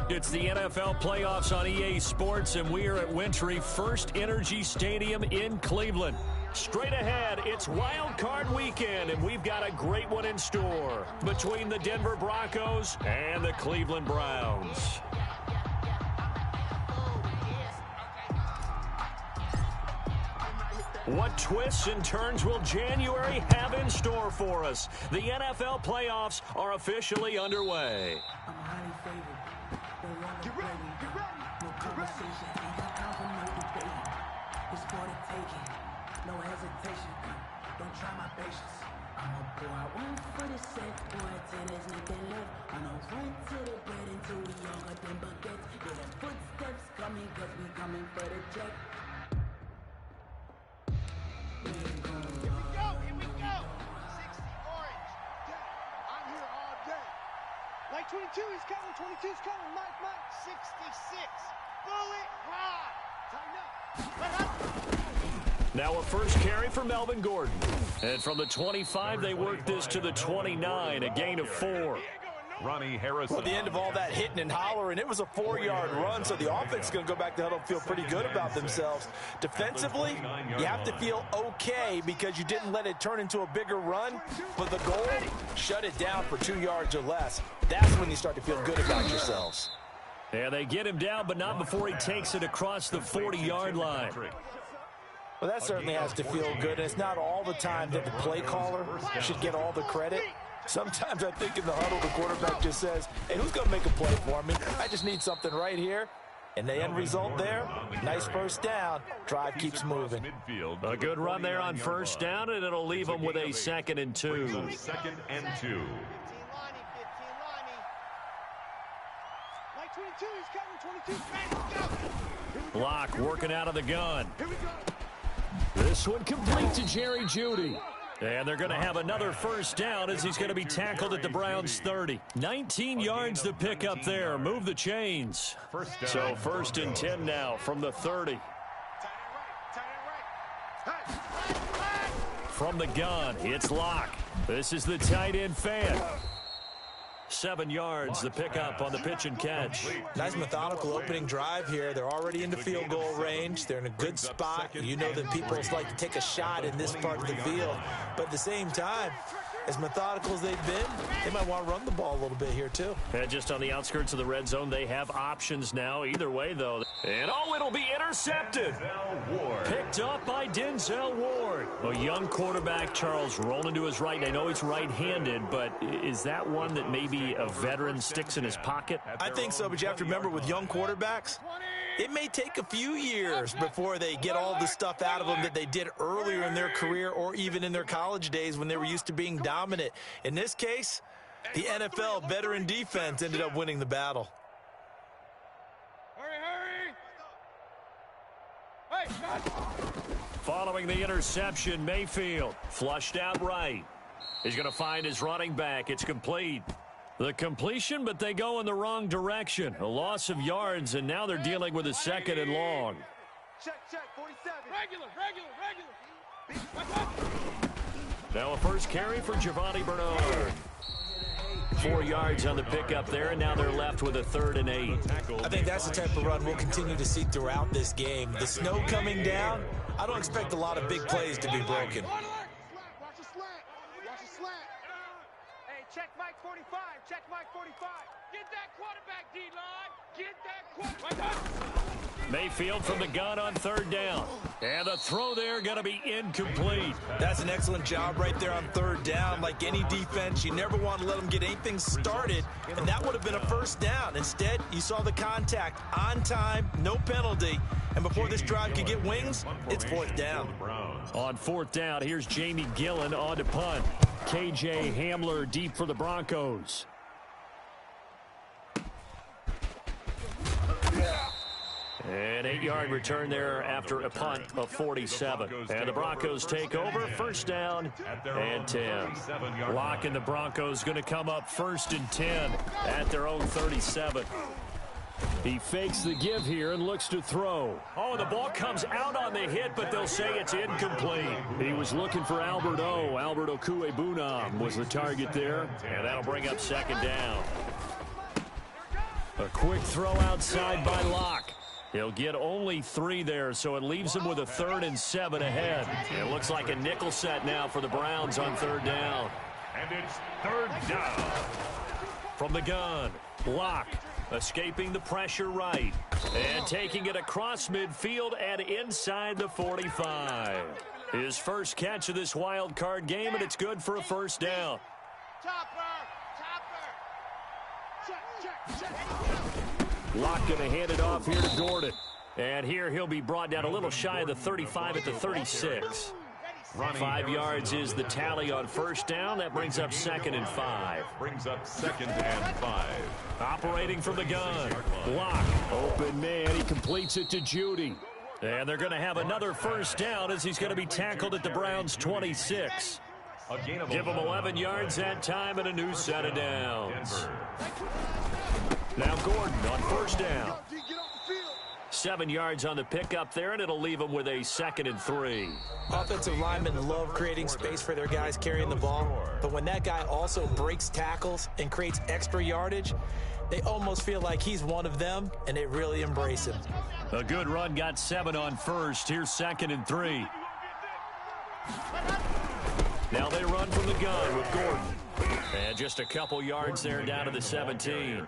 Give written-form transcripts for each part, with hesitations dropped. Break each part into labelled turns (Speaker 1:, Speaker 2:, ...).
Speaker 1: It's the NFL playoffs on EA Sports, and we are at Wintry First Energy Stadium in Cleveland. Straight ahead, it's Wild Card Weekend, and we've got a great one in store between the Denver Broncos and the Cleveland Browns. What twists and turns will January have in store for us? The NFL playoffs are officially underway.
Speaker 2: I'm highly favored. Don't want no gravy. No conversation. Ain't got time for no debate. It's for the taking. No hesitation. Don't try my patience. I'ma pour out one for the set. Boy, till there's nothing left. I'ma run to the bread until we all got them buckets. Yeah, the footsteps coming, cause we coming for the check.
Speaker 3: Here we go. 60 orange. I'm here all day. Like 22 is coming, 22 is coming. Mike. 66. Bullet ride. Tighten up.
Speaker 1: Now a first carry for Melvin Gordon. And from the 25, they work this to the 29, a gain of 4.
Speaker 4: Ronnie Harrison.
Speaker 5: Well, at the end of all that hitting and hollering, it was a 4-yard run, so the offense is going to go back to huddle and feel pretty good about themselves. Defensively, you have to feel okay because you didn't let it turn into a bigger run, but the goal, shut it down for 2 yards or less. That's when you start to feel good about yourselves.
Speaker 1: And they get him down, but not before he takes it across the 40-yard line.
Speaker 5: Well, that certainly has to feel good, and it's not all the time that the play caller should get all the credit. Sometimes I think in the huddle, the quarterback just says, hey, who's going to make a play for me? I just need something right here. And the end result there, nice first down. Drive keeps moving.
Speaker 1: A good run there on first down, and it'll leave them with a 2nd and 2.
Speaker 4: 2nd and 2.
Speaker 3: 15 Lonnie. Like 22 is coming, 22. Go.
Speaker 1: Block working out of the gun. This one complete to Jerry Jeudy. And they're going to have another first down as he's going to be tackled at the Browns' 30. 19 yards to pick up there. Move the chains. So 1st and 10 now from the 30. From the gun, it's Locke. This is the tight end fan. 7 yards, the pickup on the pitch and catch.
Speaker 5: Nice methodical opening drive here. They're already into field goal range. They're in a good spot. You know that people like to take a shot in this part of the field. But at the same time, as methodical as they've been, they might want to run the ball a little bit here too.
Speaker 1: And just on the outskirts of the red zone, they have options now. Either way, though. And it'll be intercepted. Picked up by Denzel Ward. A young quarterback, Charles, rolling to his right. And I know he's right-handed, but is that one that maybe a veteran sticks in his pocket?
Speaker 5: I think so, but you have to remember with young quarterbacks, it may take a few years before they get all the stuff out of them that they did earlier in their career or even in their college days when they were used to being dominant. In this case, the NFL veteran defense ended up winning the battle.
Speaker 3: Hurry.
Speaker 1: Following the interception, Mayfield flushed out right. He's going to find his running back. It's complete. The completion, but they go in the wrong direction. A loss of yards, and now they're dealing with a 2nd and long.
Speaker 3: Check, 47. Regular.
Speaker 1: Now a first carry for Giovanni Bernard. 4 yards on the pickup there, and now they're left with a 3rd and 8.
Speaker 5: I think that's the type of run we'll continue to see throughout this game. The snow coming down, I don't expect a lot of big plays to be broken.
Speaker 3: Watch the slant. Hey, check Mike 45. Get that quarterback, D-line. Get that quarterback.
Speaker 1: Mayfield from the gun on 3rd down. And the throw there going to be incomplete.
Speaker 5: That's an excellent job right there on 3rd down. Like any defense, you never want to let them get anything started, and that would have been a first down. Instead, you saw the contact on time, no penalty, and before this drive could get wings, it's 4th down.
Speaker 1: On 4th down, here's Jamie Gillen on to punt. KJ Hamler deep for the Broncos. An 8-yard return there after a punt of 47. And the Broncos take over. First down and 10. Locke and the Broncos going to come up 1st and 10 at their own 37. He fakes the give here and looks to throw. Oh, the ball comes out on the hit, but they'll say it's incomplete. He was looking for Albert O. Albert Okwuegbunam was the target there, and that'll bring up 2nd down. A quick throw outside by Locke. He'll get only 3 there, so it leaves him with a 3rd and 7 ahead. It looks like a nickel set now for the Browns on 3rd down.
Speaker 4: And it's 3rd down.
Speaker 1: From the gun, Locke escaping the pressure right. And taking it across midfield and inside the 45. His first catch of this wild card game, and it's good for a 1st down. Locke going to hand it off here to Gordon. And here he'll be brought down a little shy of the 35 at the 36. 5 yards is the tally on 1st down. That brings up 2nd and 5.
Speaker 4: Brings up 2nd and 5.
Speaker 1: Operating from the gun. Locke, open man. He completes it to Judy. And they're going to have another 1st down as he's going to be tackled at the Browns' 26. Give him 11 yards that time and a new set of downs. Now Gordon on 1st down. 7 yards on the pickup there, and it'll leave him with a 2nd and 3.
Speaker 5: Offensive linemen love creating space for their guys carrying the ball, but when that guy also breaks tackles and creates extra yardage, they almost feel like he's one of them, and they really embrace him.
Speaker 1: A good run, got 7 on 1st. Here's 2nd and 3. Now they run from the gun with Gordon. And just a couple yards there down to the 17.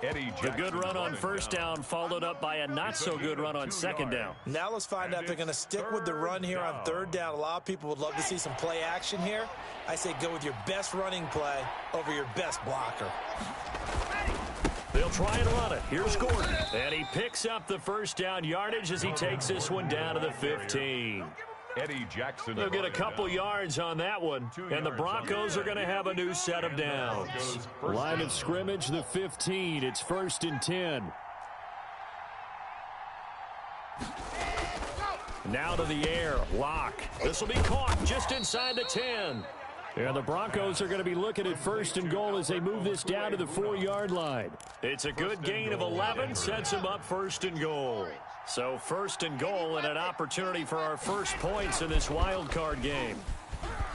Speaker 1: The good run on 1st down followed up by a not-so-good run on 2nd down.
Speaker 5: Now let's find out if they're going to stick with the run here on 3rd down. A lot of people would love to see some play action here. I say go with your best running play over your best blocker.
Speaker 1: They'll try and run it. Here's Gordon. And he picks up the 1st down yardage as he takes this one down to the 15.
Speaker 4: Eddie Jackson.
Speaker 1: They'll get a couple yards on that one, and the Broncos are going to have a new set of downs. Line of scrimmage, the 15. It's 1st and 10. Now to the air, Locke. This will be caught just inside the 10. And the Broncos are going to be looking at 1st and goal as they move this down to the 4-yard line. It's a good gain of 11, sets them up 1st and goal. So 1st and goal and an opportunity for our first points in this wild card game.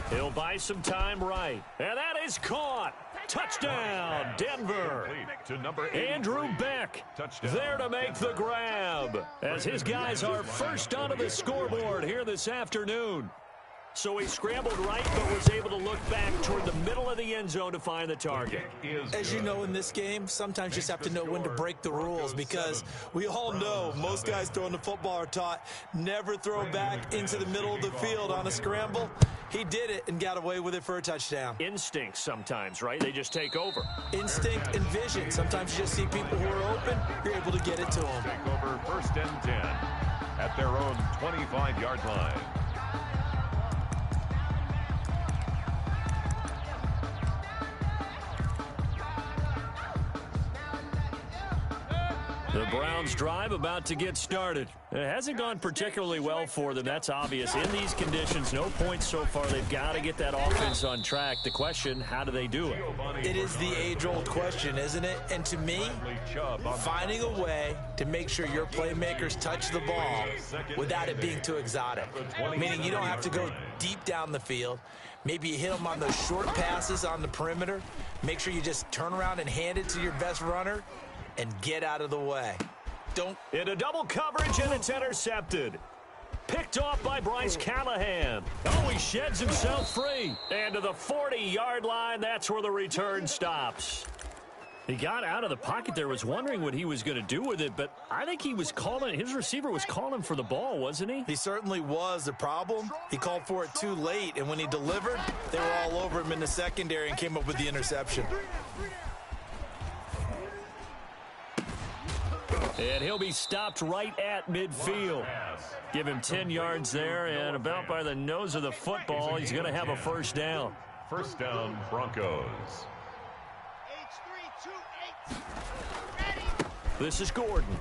Speaker 1: He'll buy some time right. And that is caught. Touchdown, Denver. Andrew Beck there to make the grab as his guys are first onto the scoreboard here this afternoon. So he scrambled right, but was able to look back toward the middle of the end zone to find the target.
Speaker 5: As you know, in this game, sometimes you just have to know when to break the rules, because we all know most guys throwing the football are taught never throw back into the middle of the field on a scramble. He did it and got away with it for a touchdown.
Speaker 1: Instinct sometimes, right? They just take over.
Speaker 5: Instinct and vision. Sometimes you just see people who are open, you're able to get it to them.
Speaker 4: Take over 1st and 10 at their own 25-yard line.
Speaker 1: The Browns drive about to get started. It hasn't gone particularly well for them. That's obvious. In these conditions, no points so far. They've got to get that offense on track. The question, how do they do it?
Speaker 5: It is the age-old question, isn't it? And to me, finding a way to make sure your playmakers touch the ball without it being too exotic. Meaning you don't have to go deep down the field. Maybe you hit them on those short passes on the perimeter. Make sure you just turn around and hand it to your best runner and get out of the way.
Speaker 1: Into double coverage, and it's intercepted. Picked off by Bryce Callahan. Oh, he sheds himself free. And to the 40-yard line, that's where the return stops. He got out of the pocket there, was wondering what he was going to do with it, but I think he was calling, his receiver was calling for the ball, wasn't he?
Speaker 5: He certainly was. The problem, he called for it too late, and when he delivered, they were all over him in the secondary and came up with the interception.
Speaker 1: And he'll be stopped right at midfield. Give him 10 yards there, and about by the nose of the football, he's going to have a 1st down.
Speaker 4: 1st down, Broncos.
Speaker 1: This is Gordon.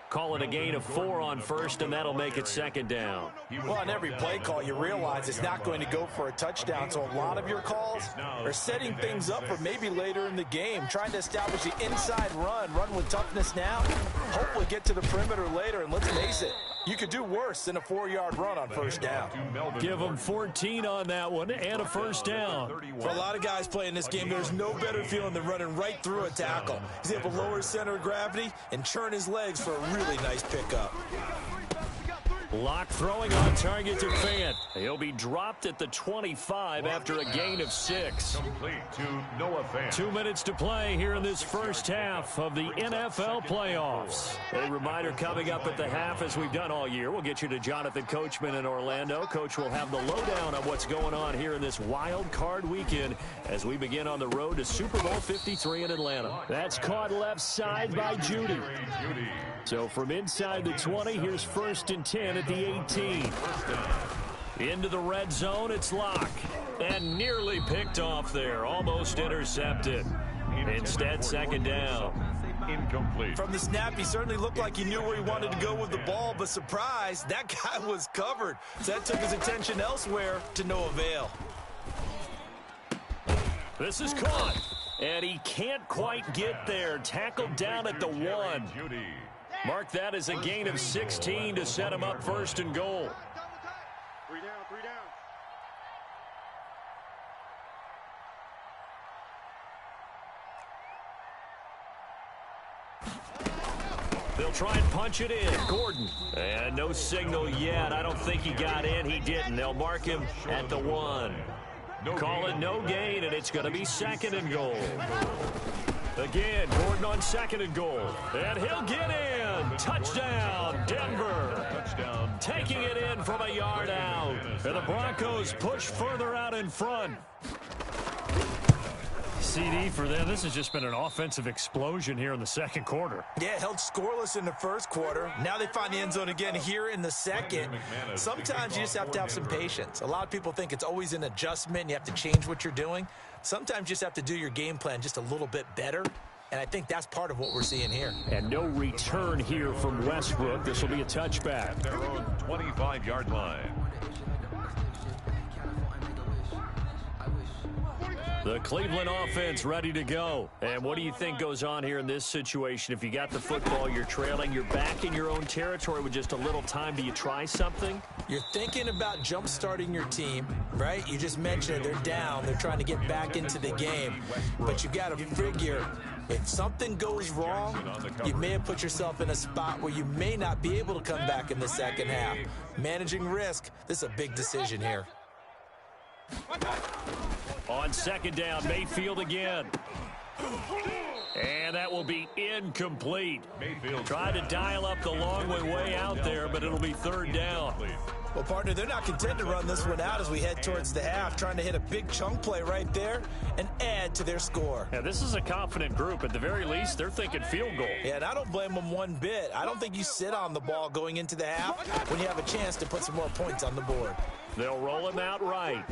Speaker 1: Call it a gain of 4 on 1st, and that'll make it 2nd down.
Speaker 5: Well, on every play call, you realize it's not going to go for a touchdown, so a lot of your calls are setting things up for maybe later in the game, trying to establish the inside run with toughness now, hopefully get to the perimeter later, and let's face it, You could do worse than a 4-yard run on first down.
Speaker 1: Give them 14 on that one and a first down.
Speaker 5: For a lot of guys playing this game, there's no better feeling than running right through a tackle. He's able to lower his center of gravity and churn his legs for a really nice pickup.
Speaker 1: Locke throwing on target to Fant. He'll be dropped at the 25 after a gain of 6.
Speaker 4: Complete to Noah Fant.
Speaker 1: 2 minutes to play here in this first half of the NFL playoffs. A reminder coming up at the half, as we've done all year. We'll get you to Jonathan Coachman in Orlando. Coach will have the lowdown on what's going on here in this wild card weekend as we begin on the road to Super Bowl 53 in Atlanta. That's caught left side by Judy. So from inside the 20, here's 1st and 10 at the 18. Into the red zone, it's Locke. And nearly picked off there, almost intercepted. Instead, 2nd down.
Speaker 4: Incomplete.
Speaker 5: From the snap, he certainly looked like he knew where he wanted to go with the ball, but surprise, that guy was covered. So that took his attention elsewhere to no avail.
Speaker 1: This is caught. And he can't quite get there. Tackled down at the 1. Mark that as a gain of 16 to set him up 1st and goal.
Speaker 3: 3 down, 3 down.
Speaker 1: They'll try and punch it in. Gordon. And no signal yet. I don't think he got in. He didn't. They'll mark him at the 1. Call it no gain, and it's going to be 2nd and goal. Again, Gordon on 2nd and goal. And he'll get in. Touchdown, Denver.
Speaker 4: Touchdown.
Speaker 1: Taking it in from a yard out. And the Broncos push further out in front. CD for them. This has just been an offensive explosion here in the 2nd quarter.
Speaker 5: Yeah, held scoreless in the 1st quarter. Now they find the end zone again here in the 2nd. Sometimes you just have to have some patience. A lot of people think it's always an adjustment and you have to change what you're doing. Sometimes you just have to do your game plan just a little bit better. And I think that's part of what we're seeing here.
Speaker 1: And no return here from Westbrook. This will be a touchback.
Speaker 4: At their own 25-yard line.
Speaker 1: The Cleveland offense ready to go. And what do you think goes on here in this situation? If you got the football, you're trailing, you're back in your own territory with just a little time. Do you try something?
Speaker 5: You're thinking about jump-starting your team, right? You just mentioned it. They're down. They're trying to get back into the game. But you got to figure, if something goes wrong, you may have put yourself in a spot where you may not be able to come back in the 2nd half. Managing risk, this is a big decision here.
Speaker 1: On 2nd down, Mayfield again. And that will be incomplete.
Speaker 4: Mayfield
Speaker 1: tried to dial up the long way out there, but it'll be 3rd down.
Speaker 5: Well, partner, they're not content to run this one out as we head towards the half, trying to hit a big chunk play right there and add to their score.
Speaker 1: Yeah, this is a confident group. At the very least, they're thinking field goal.
Speaker 5: Yeah, and I don't blame them one bit. I don't think you sit on the ball going into the half when you have a chance to put some more points on the board.
Speaker 1: They'll roll him out right.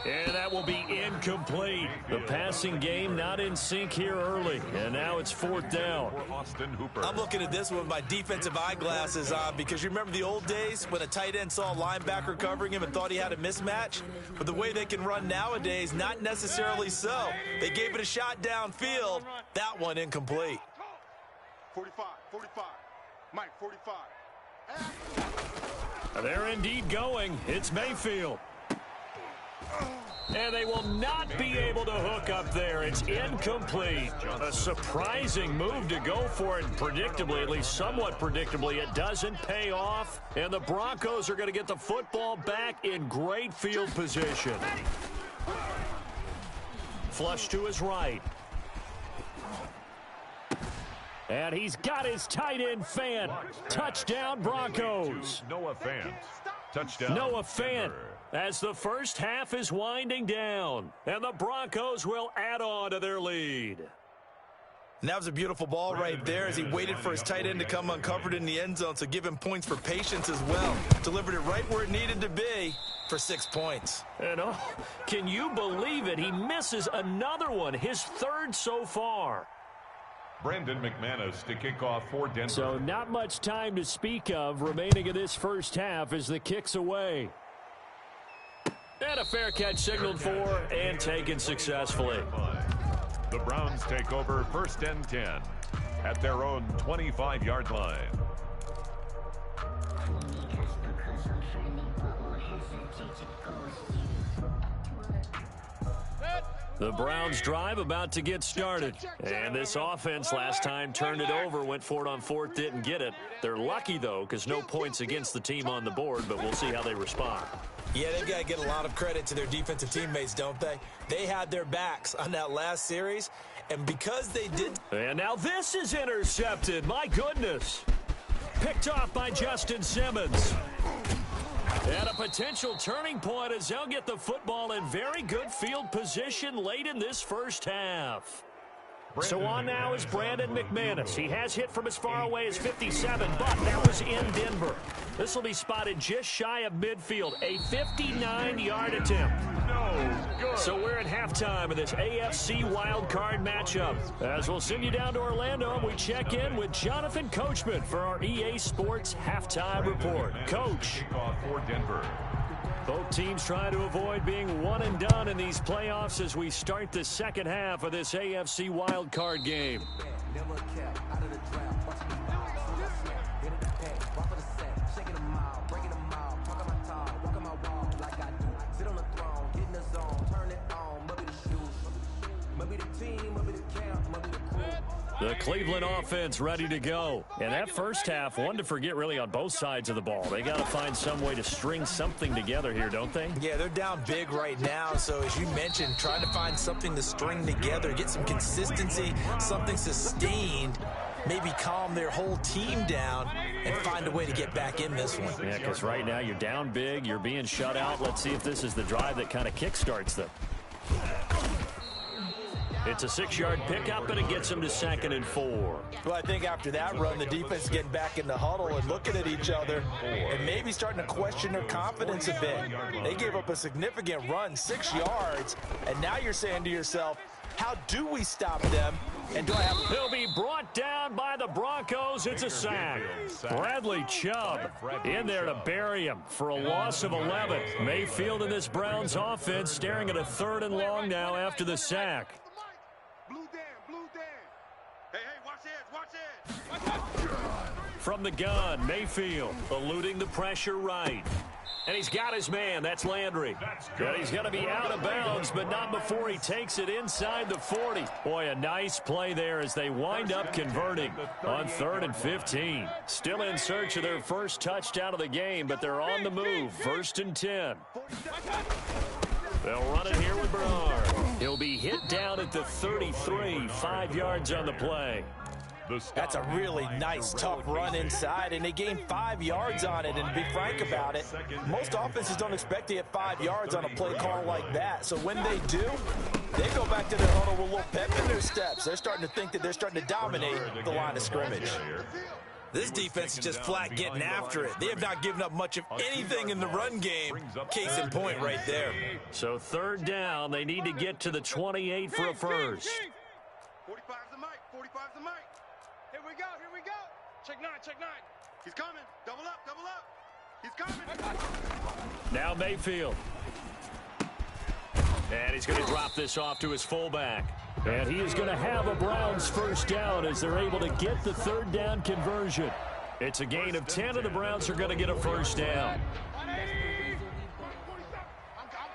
Speaker 1: And that will be incomplete. The passing game not in sync here early. And now it's 4th down.
Speaker 4: Austin Hooper.
Speaker 5: I'm looking at this one with my defensive eyeglasses on because you remember the old days when a tight end saw a linebacker covering him and thought he had a mismatch? But the way they can run nowadays, not necessarily so. They gave it a shot downfield. That one incomplete.
Speaker 3: 45, 45. Mike, 45.
Speaker 1: They're indeed going. It's Mayfield. And they will not be able to hook up there. It's incomplete. A surprising move to go for it. Predictably, at least somewhat predictably, it doesn't pay off. And the Broncos are going to get the football back in great field position. Flush to his right. And he's got his tight end Fant. Touchdown, Broncos.
Speaker 4: Noah Fant. Touchdown.
Speaker 1: Noah Fant, as the first half is winding down. And the Broncos will add on to their lead.
Speaker 5: And that was a beautiful ball right there as he waited for his tight end to come uncovered in the end zone, so give him points for patience as well. Delivered it right where it needed to be for 6 points.
Speaker 1: And oh, can you believe it? He misses another one, his 3rd so far.
Speaker 4: Brandon McManus to kick off for Denver.
Speaker 1: So not much time to speak of remaining in this first half as the kick's away. And a fair catch signaled for and taken successfully.
Speaker 4: The Browns take over 1st and 10 at their own 25-yard line.
Speaker 1: The Browns drive about to get started. And this offense last time turned it over, went for it on fourth, didn't get it. They're lucky, though, because no points against the team on the board, but we'll see how they respond.
Speaker 5: Yeah, they've got to get a lot of credit to their defensive teammates, don't they? They had their backs on that last series, and because they did...
Speaker 1: And now this is intercepted. My goodness. Picked off by Justin Simmons. And a potential turning point as they'll get the football in very good field position late in this first half. So on now is Brandon McManus. He has hit from as far away as 57, but that was in Denver. This will be spotted just shy of midfield, a 59-yard attempt. So we're at halftime of this AFC wildcard matchup. As we'll send you down to Orlando, we check in with Jonathan Coachman for our EA Sports Halftime Report. Coach.
Speaker 4: For Denver.
Speaker 1: Both teams trying to avoid being one and done in these playoffs as we start the second half of this AFC wildcard game. The Cleveland offense ready to go. And that first half, one to forget really on both sides of the ball. They got to find some way to string something together here, don't they?
Speaker 5: Yeah, they're down big right now. So as you mentioned, trying to find something to string together, get some consistency, something sustained, maybe calm their whole team down and find a way to get back in this one.
Speaker 1: Yeah, because right now you're down big, you're being shut out. Let's see if this is the drive that kind of kickstarts them. It's a 6-yard pickup, and it gets them to 2nd and 4.
Speaker 5: Well, I think after that run, the defense is getting back in the huddle and looking at each other and maybe starting to question their confidence a bit. They gave up a significant run, 6 yards, and now you're saying to yourself, how do we stop them? And do I have...
Speaker 1: He'll be brought down by the Broncos. It's a sack. Bradley Chubb in there to bury him for a loss of 11. Mayfield in this Browns offense staring at a 3rd and long now after the sack. From the gun, Mayfield eluding the pressure right. And he's got his man. That's Landry. And he's going to be out of bounds, but not before he takes it inside the 40. Boy, a nice play there as they wind up converting on 3rd and 15. Still in search of their first touchdown of the game, but they're on the move. 1st and 10. They'll run it here with Bernard. He'll be hit down at the 33, 5 yards on the play.
Speaker 5: That's a really nice, tough run inside, and they gained 5 yards on it. And to be frank about it, most offenses don't expect to get 5 yards on a play call like that. So when they do, they go back to their huddle with a little pep in their steps. They're starting to think that they're starting to dominate the line of scrimmage. This defense is just flat getting after it. They have not given up much of anything in the run game. Case in point right there.
Speaker 1: So 3rd down, they need to get to the 28 for a first.
Speaker 3: 45's the mic. 45's the mic. Here we go. Here we go. Check 9. Check 9. He's coming. Double up. Double up. He's coming.
Speaker 1: Now Mayfield. And he's going to drop this off to his fullback. And he is going to have a Browns first down as they're able to get the 3rd down conversion. It's a gain of 10, and the Browns are going to get a first down.
Speaker 3: I'm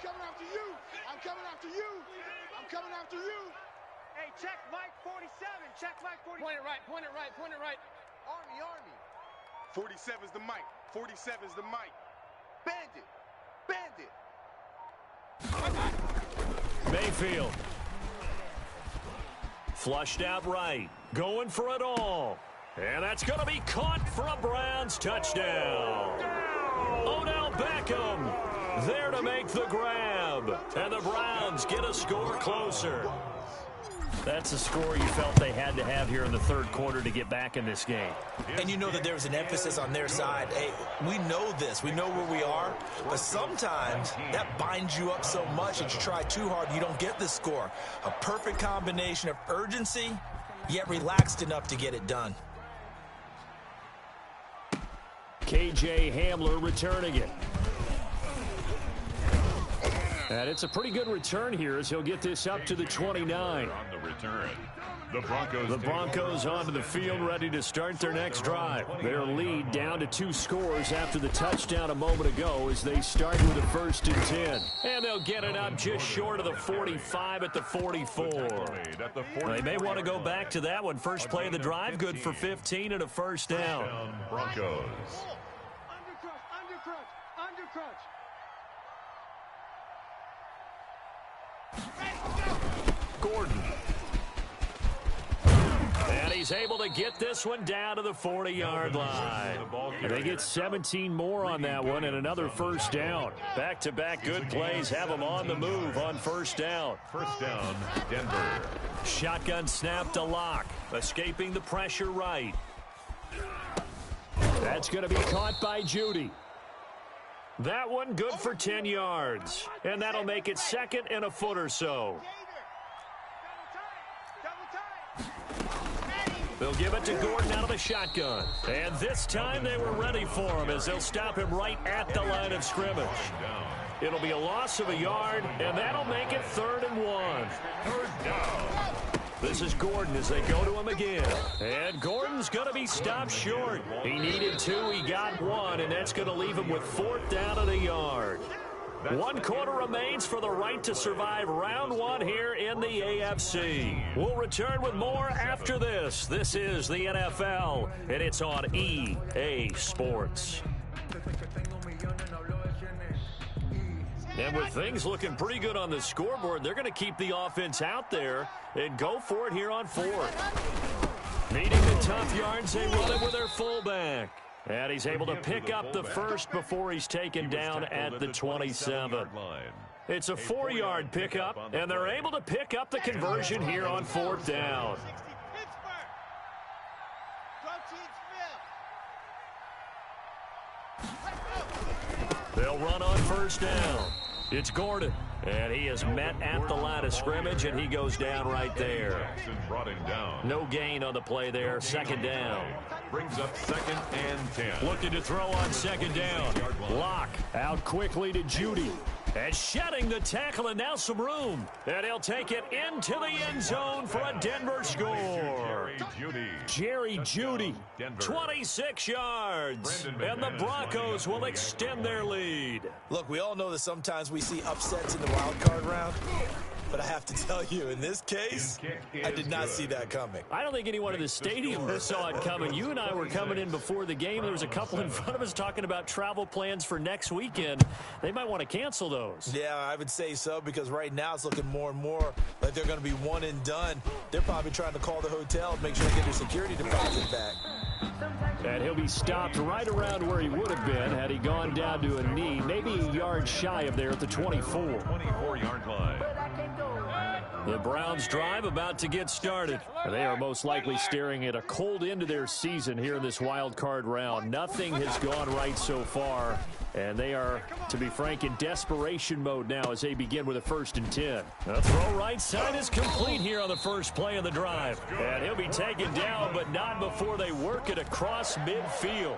Speaker 3: coming after you. I'm coming after you. I'm coming after you. Hey, check Mike 47. Check Mike 47. Point it right. Point it right. Point it right. Army. 47's the mic. 47's the mic. Bandit.
Speaker 1: Mayfield. Flushed out right. Going for it all. And that's going to be caught for a Browns touchdown. Odell Beckham there to make the grab. And the Browns get a score closer. That's a score you felt they had to have here in the 3rd quarter to get back in this game.
Speaker 5: And you know that there was an emphasis on their side. Hey, we know this. We know where we are. But sometimes that binds you up so much that you try too hard, you don't get the score. A perfect combination of urgency, yet relaxed enough to get it done.
Speaker 1: KJ Hamler returning it. And it's a pretty good return here as he'll get this up to the 29.
Speaker 4: On the return. The
Speaker 1: Broncos onto the field, ready to start their next drive. Their lead down to 2 scores after the touchdown a moment ago as they start with a 1st and 10. And they'll get it up just short of the 45 at the 44. They may want to go back to that one. First play of the drive, good for 15 and a 1st down.
Speaker 4: Broncos.
Speaker 1: Gordon. And he's able to get this one down to the 40-yard line. They get 17 more on that one and another 1st down. Back-to-back good plays have them on the move on 1st down.
Speaker 4: 1st down, Denver.
Speaker 1: Shotgun snap to Locke, escaping the pressure right. That's going to be caught by Judy. That one good for 10 yards. And that'll make it 2nd and a foot or so. They'll give it to Gordon out of the shotgun. And this time they were ready for him as they'll stop him right at the line of scrimmage. It'll be a loss of a yard, and that'll make it 3rd and 1.
Speaker 4: 3rd down.
Speaker 1: This is Gordon as they go to him again. And Gordon's going to be stopped short. He needed 2, he got 1, and that's going to leave him with 4th down and a yard. 1 quarter remains for the right to survive round 1 here in the AFC. We'll return with more after this. This is the NFL, and it's on EA Sports. And with things looking pretty good on the scoreboard, they're going to keep the offense out there and go for it here on 4th. Needing the tough yards, they run it with their fullback. And he's able to pick up the 1st before he's taken down at the 27. It's a 4-yard pickup, and they're able to pick up the conversion here on 4th down. They'll run on 1st down. It's Gordon, and he is met at the line of scrimmage, and he goes down right there. No gain on the play there, 2nd down.
Speaker 4: Brings up 2nd and 10.
Speaker 1: Looking to throw on 2nd down. Locke out quickly to Judy. And shedding the tackle, and now some room. And he'll take it into the end zone for a Denver score. Jerry Judy, 26 yards. And the Broncos will extend their lead.
Speaker 5: Look, we all know that sometimes we see upsets in the wild card round. But I have to tell you, in this case, I did not see that coming.
Speaker 1: I don't think anyone in the stadium saw it coming. You and I were coming in before the game. There was a couple in front of us talking about travel plans for next weekend. They might want to cancel those.
Speaker 5: Yeah, I would say so, because right now it's looking more and more like they're going to be one and done. They're probably trying to call the hotel and make sure they get their security deposit back.
Speaker 1: And he'll be stopped right around where he would have been had he gone down to a knee, maybe a yard shy of there at the 24.
Speaker 4: 24-yard line.
Speaker 1: The Browns drive about to get started. They are most likely staring at a cold end to their season here in this wild card round. Nothing has gone right so far, and they are, to be frank, in desperation mode now as they begin with a 1st and 10. The throw right side is complete here on the first play of the drive. And he'll be taken down, but not before they work it across midfield.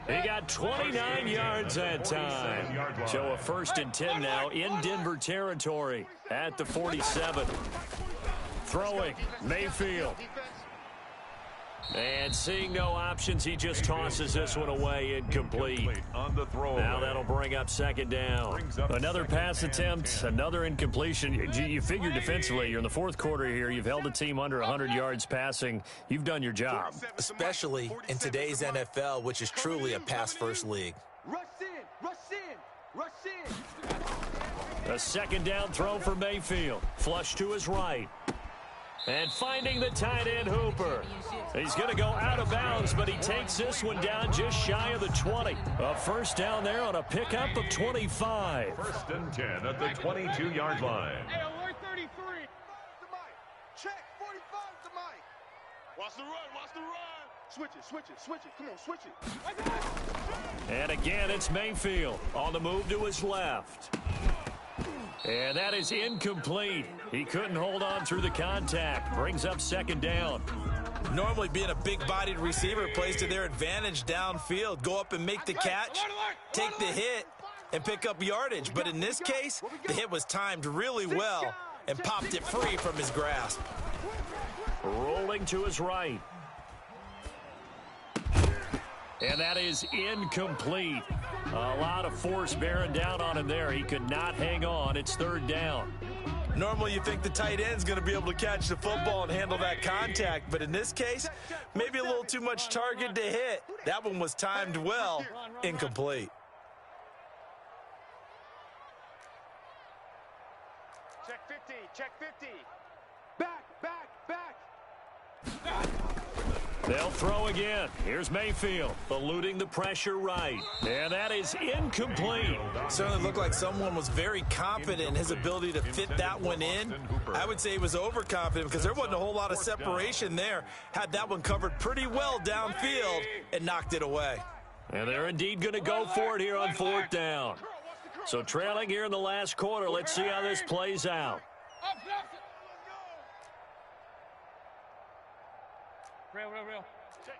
Speaker 1: He got 29 yards that time. So a 1st and 10 now in Denver territory at the 47. Throwing, Mayfield. And seeing no options, he just tosses this one away, incomplete. Now that'll bring up 2nd down. Another pass attempt, another incompletion. You figure defensively, you're in the 4th quarter here. You've held the team under 100 yards passing. You've done your job.
Speaker 5: Especially in today's NFL, which is truly a pass-first league.
Speaker 3: Rush in.
Speaker 1: A 2nd down throw for Mayfield. Flush to his right. And finding the tight end, Hooper. He's going to go out of bounds, but he takes this one down just shy of the 20. A 1st down there on a pickup of 25.
Speaker 4: 1st and 10 at the 22-yard line.
Speaker 3: Hey, alert 33. Check, 45 to Mike. Watch the run. Switch it. Come on, switch it.
Speaker 1: And again, it's Mayfield on the move to his left. And that is incomplete. He couldn't hold on through the contact. Brings up 2nd down.
Speaker 5: Normally being a big-bodied receiver plays to their advantage downfield. Go up and make the catch, take the hit, and pick up yardage. But in this case, the hit was timed really well and popped it free from his grasp.
Speaker 1: Rolling to his right. And that is incomplete. A lot of force bearing down on him there. He could not hang on. It's third down.
Speaker 5: Normally you think the tight end's going to be able to catch the football and handle that contact, but in this case, maybe a little too much target to hit. That one was timed well, incomplete.
Speaker 3: Check 50, check 50. Back, back, back.
Speaker 1: They'll throw again. Here's Mayfield, eluding the pressure right. And that is incomplete.
Speaker 5: Certainly looked like someone was very confident in his ability to fit that one in. I would say he was overconfident because there wasn't a whole lot of separation there. Had that one covered pretty well downfield and knocked it away.
Speaker 1: And they're indeed going to go for it here on fourth down. So trailing here in the last quarter, let's see how this plays out.
Speaker 3: Real. Check.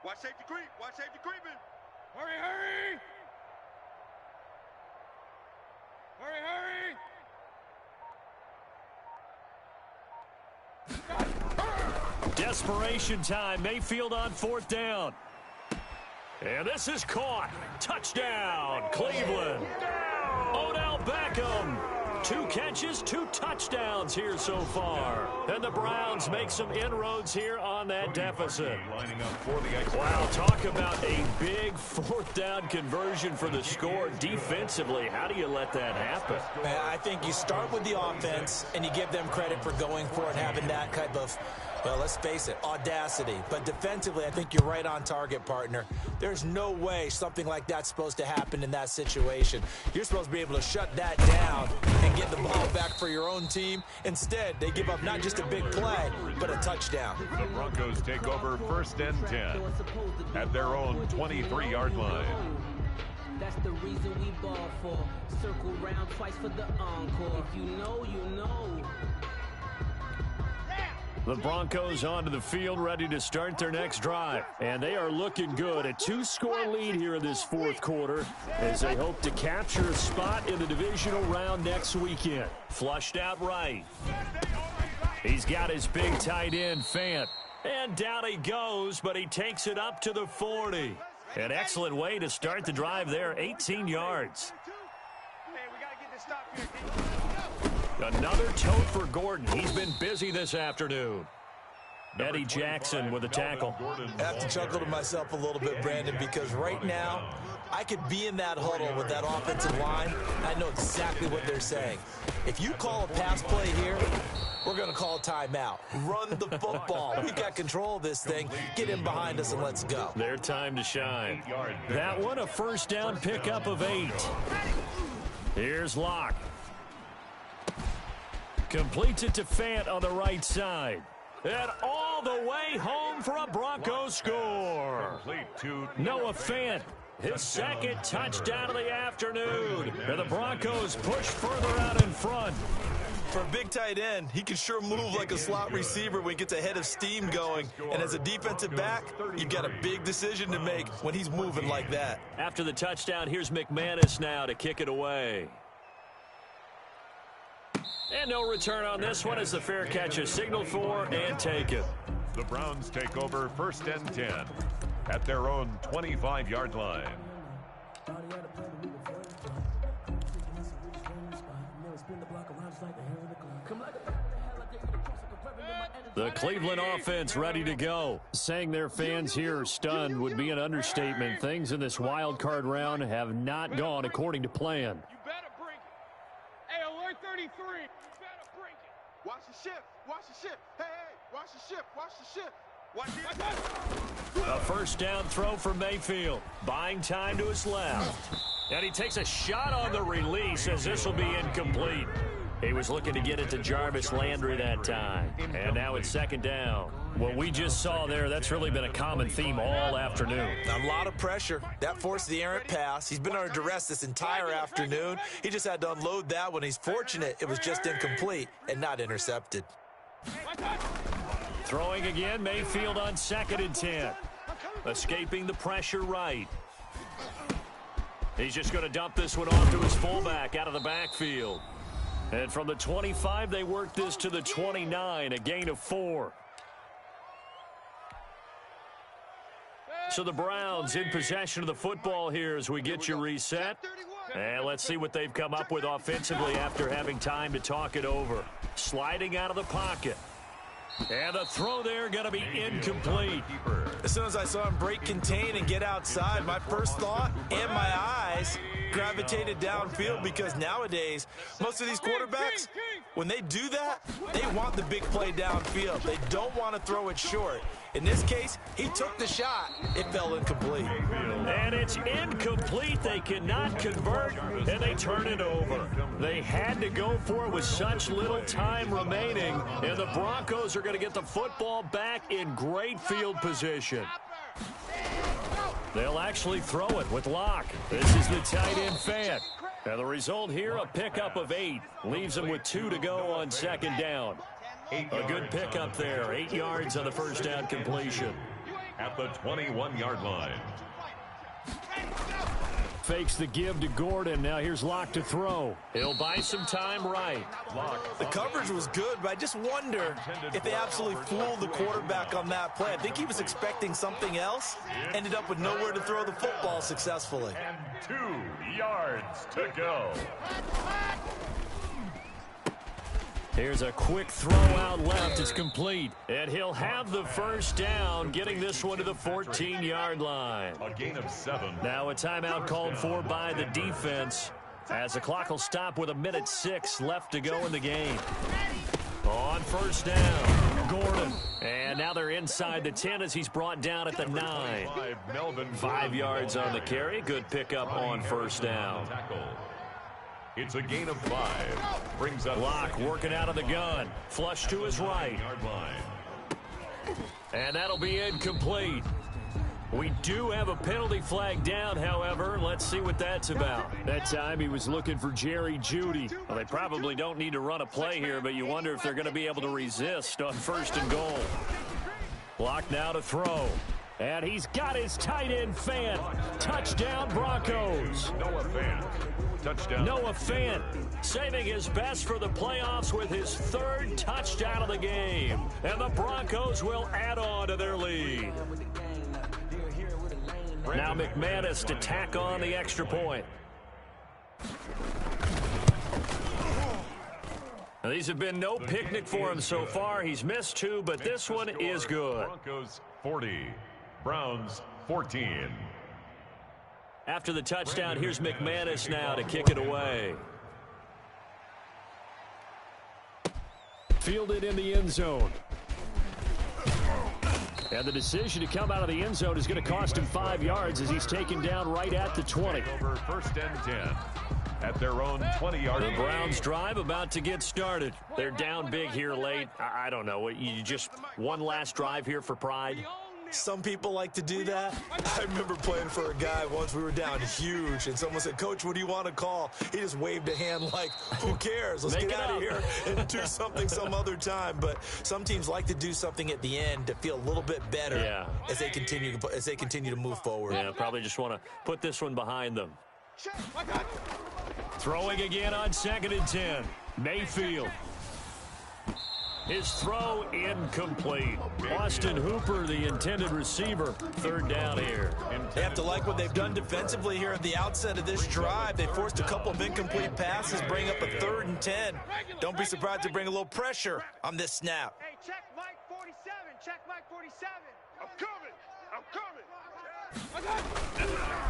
Speaker 3: Watch safety creep. Watch safety creeping. Hurry.
Speaker 1: Desperation time. Mayfield on fourth down. And this is caught. Touchdown, Cleveland. Odell Beckham. 2 catches, 2 touchdowns here so far. And the Browns make some inroads here on that deficit. Wow, talk about a big fourth down conversion for the score. Defensively, how do you let that happen?
Speaker 5: I think you start with the offense and you give them credit for going for it, having that type of, well, let's face it, audacity. But defensively, I think you're right on target, partner. There's no way something like that's supposed to happen in that situation. You're supposed to be able to shut that down and get the ball back for your own team. Instead, they give up not just a big play, but a touchdown.
Speaker 4: The Broncos take over first and 10 at their own 23-yard line.
Speaker 2: That's the reason we ball for. Circle round twice for the encore. If you know, you know.
Speaker 1: The Broncos onto the field, ready to start their next drive. And they are looking good. A 2-score lead here in this fourth quarter as they hope to capture a spot in the divisional round next weekend. Flushed out right. He's got his big tight end, Fant. And down he goes, but he takes it up to the 40. An excellent way to start the drive there, 18 yards.
Speaker 3: Hey, we got to get this stop here.
Speaker 1: Another tote for Gordon. He's been busy this afternoon. Eddie Jackson with a tackle.
Speaker 5: I have to chuckle to myself a little bit, Brandon, because right now I could be in that huddle with that offensive line. I know exactly what they're saying. If you call a pass play here, we're going to call a timeout. Run the football. We've got control of this thing. Get in behind us and let's go.
Speaker 1: Their time to shine. That one a first down pickup of 8. Here's Locke. Completes it to Fant on the right side. And all the way home for a Broncos score. Noah Fant, his second touchdown of the afternoon. And the Broncos push further out in front.
Speaker 5: For a big tight end, he can sure move like a slot receiver when he gets a head of steam going. And as a defensive back, you've got a big decision to make when he's moving like that.
Speaker 1: After the touchdown, here's McManus now to kick it away. And no return on this one as the fair catch is signaled for and taken.
Speaker 4: The Browns take over first and 10 at their own 25-yard line.
Speaker 1: The Cleveland offense ready to go. Saying their fans here are stunned would be an understatement. Things in this wild card round have not gone according to plan.
Speaker 3: You better bring it. Hey, alert 33. You better bring it. Watch the ship. Watch the ship. Hey, watch the ship. Watch the ship. Watch the
Speaker 1: A first down throw for Mayfield. Buying time to his left. And he takes a shot on the release as this will be incomplete. He was looking to get it to Jarvis Landry that time. And now it's second down. What we just saw there, that's really been a common theme all afternoon.
Speaker 5: A lot of pressure. That forced the errant pass. He's been under duress this entire afternoon. He just had to unload that one. He's fortunate it was just incomplete and not intercepted.
Speaker 1: Throwing again, Mayfield on 2nd and 10. Escaping the pressure right. He's just going to dump this one off to his fullback out of the backfield. And from the 25, they work this to the 29, a gain of 4. So the Browns in possession of the football here as we get you reset. And let's see what they've come up with offensively after having time to talk it over. Sliding out of the pocket. And the throw there going to be incomplete.
Speaker 5: As soon as I saw him break contain and get outside, my first thought and my eyes gravitated downfield, because nowadays, most of these quarterbacks, when they do that, they want the big play downfield. They don't want to throw it short. In this case, he took the shot. It fell incomplete.
Speaker 1: And it's incomplete. They cannot convert, and they turn it over. They had to go for it with such little time remaining, and the Broncos are going to get the football back in great field position. They'll actually throw it with Locke. This is the tight end Fant. And the result here, a pickup of 8. Leaves them with 2 to go on second down. A good pickup there. 8 yards on the first down completion.
Speaker 4: At the 21-yard line.
Speaker 1: Fakes the give to Gordon. Now here's Locke to throw. He'll buy some time right.
Speaker 5: The coverage was good, but I just wonder if they absolutely fooled the quarterback on that play. I think he was expecting something else. Ended up with nowhere to throw the football successfully.
Speaker 4: And 2 yards to go.
Speaker 1: Here's a quick throw out left. It's complete. And he'll have the first down, getting this one to the 14-yard line.
Speaker 4: A gain of 7.
Speaker 1: Now a timeout called for by the defense, as the clock will stop with 1:06 left to go in the game. On first down, Gordon. And now they're inside the 10 as he's brought down at the 9. 5 yards on the carry. Good pickup on first down.
Speaker 4: It's a gain of 5. Brings up
Speaker 1: Locke working out of the gun. Flush to his right. And that'll be incomplete. We do have a penalty flag down, however. Let's see what that's about. That time he was looking for Jerry Jeudy. Well, they probably don't need to run a play here, but you wonder if they're going to be able to resist on first and goal. Locke now to throw. And he's got his tight end Fant. Touchdown Broncos.
Speaker 4: Noah Fant. Touchdown.
Speaker 1: Noah Fant saving his best for the playoffs with his 3rd touchdown of the game. And the Broncos will add on to their lead. Now McManus to tack on the extra point. Now, these have been no picnic for him so far. He's missed 2, but this one is good.
Speaker 4: Broncos 40. Browns 14.
Speaker 1: After the touchdown, here's McManus now to kick it away. Fielded in the end zone. And the decision to come out of the end zone is going to cost him 5 yards as he's taken down right at the 20.
Speaker 4: Over first and 10 at their own 20-yard line.
Speaker 1: The Browns drive about to get started. They're down big here late. I don't know. You just one last drive here for pride?
Speaker 5: Some people like to do that. I remember playing for a guy once. We were down huge, and someone said, "Coach, what do you want to call?" He just waved a hand like, who cares? Let's get out of here and do something some other time. But some teams like to do something at the end to feel a little bit better as they continue to move forward.
Speaker 1: Yeah, probably just want to put this one behind them. Throwing again on 2nd and 10. Mayfield. His throw incomplete. Austin Hooper, the intended receiver. 3rd down here.
Speaker 5: They have to like what they've done defensively here at the outset of this drive. They forced a couple of incomplete passes, bring up a 3rd and 10. Don't be surprised to bring a little pressure on this snap.
Speaker 3: Hey, check Mike 47. Check Mike 47. I'm coming.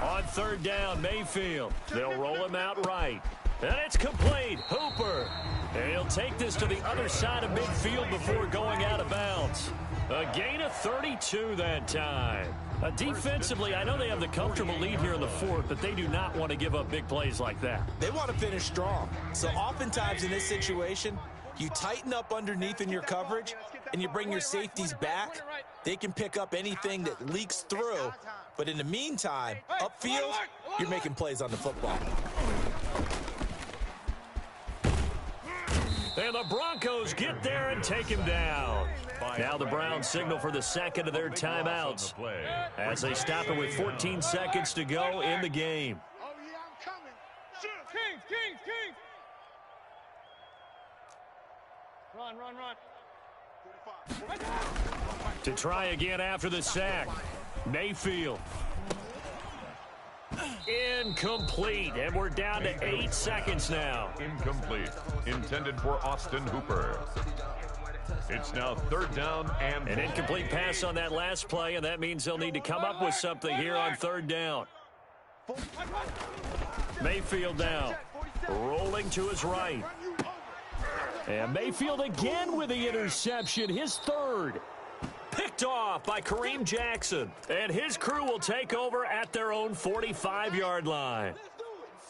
Speaker 1: On 3rd down, Mayfield. They'll roll him out right. And it's complete. Hooper. And he'll take this to the other side of midfield before going out of bounds. A gain of 32 that time. Defensively, I know they have the comfortable lead here in the 4th, but they do not want to give up big plays like that.
Speaker 5: They want to finish strong. So oftentimes in this situation, you tighten up underneath in your coverage, and you bring your safeties back. They can pick up anything that leaks through. But in the meantime, upfield, you're making plays on the football.
Speaker 1: And the Broncos get there and take him down. Now the Browns signal for the 2nd of their timeouts as they stop it with 14 seconds to go in the game.
Speaker 3: Oh, yeah, I'm coming. Kings.
Speaker 1: To try again after the sack. Mayfield. Incomplete, and we're down to 8 seconds now.
Speaker 4: Incomplete. Intended for Austin Hooper. It's now 3rd down and
Speaker 1: An incomplete pass on that last play, and that means they'll need to come up with something here on 3rd down. Mayfield now, rolling to his right. And Mayfield again with the interception, his 3rd. Picked off by Kareem Jackson. And his crew will take over at their own 45-yard line.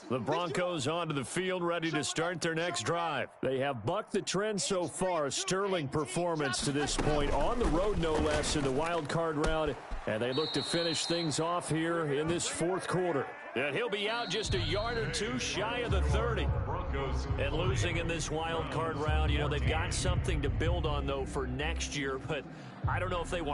Speaker 1: The Broncos onto the field, ready to start their next drive. They have bucked the trend so far. A sterling performance to this point, on the road no less, in the wild card round. And they look to finish things off here in this 4th quarter. And he'll be out just a yard or two shy of the 30. And losing in this wild card round, you know, they've got something to build on, though, for next year. But I don't know if they want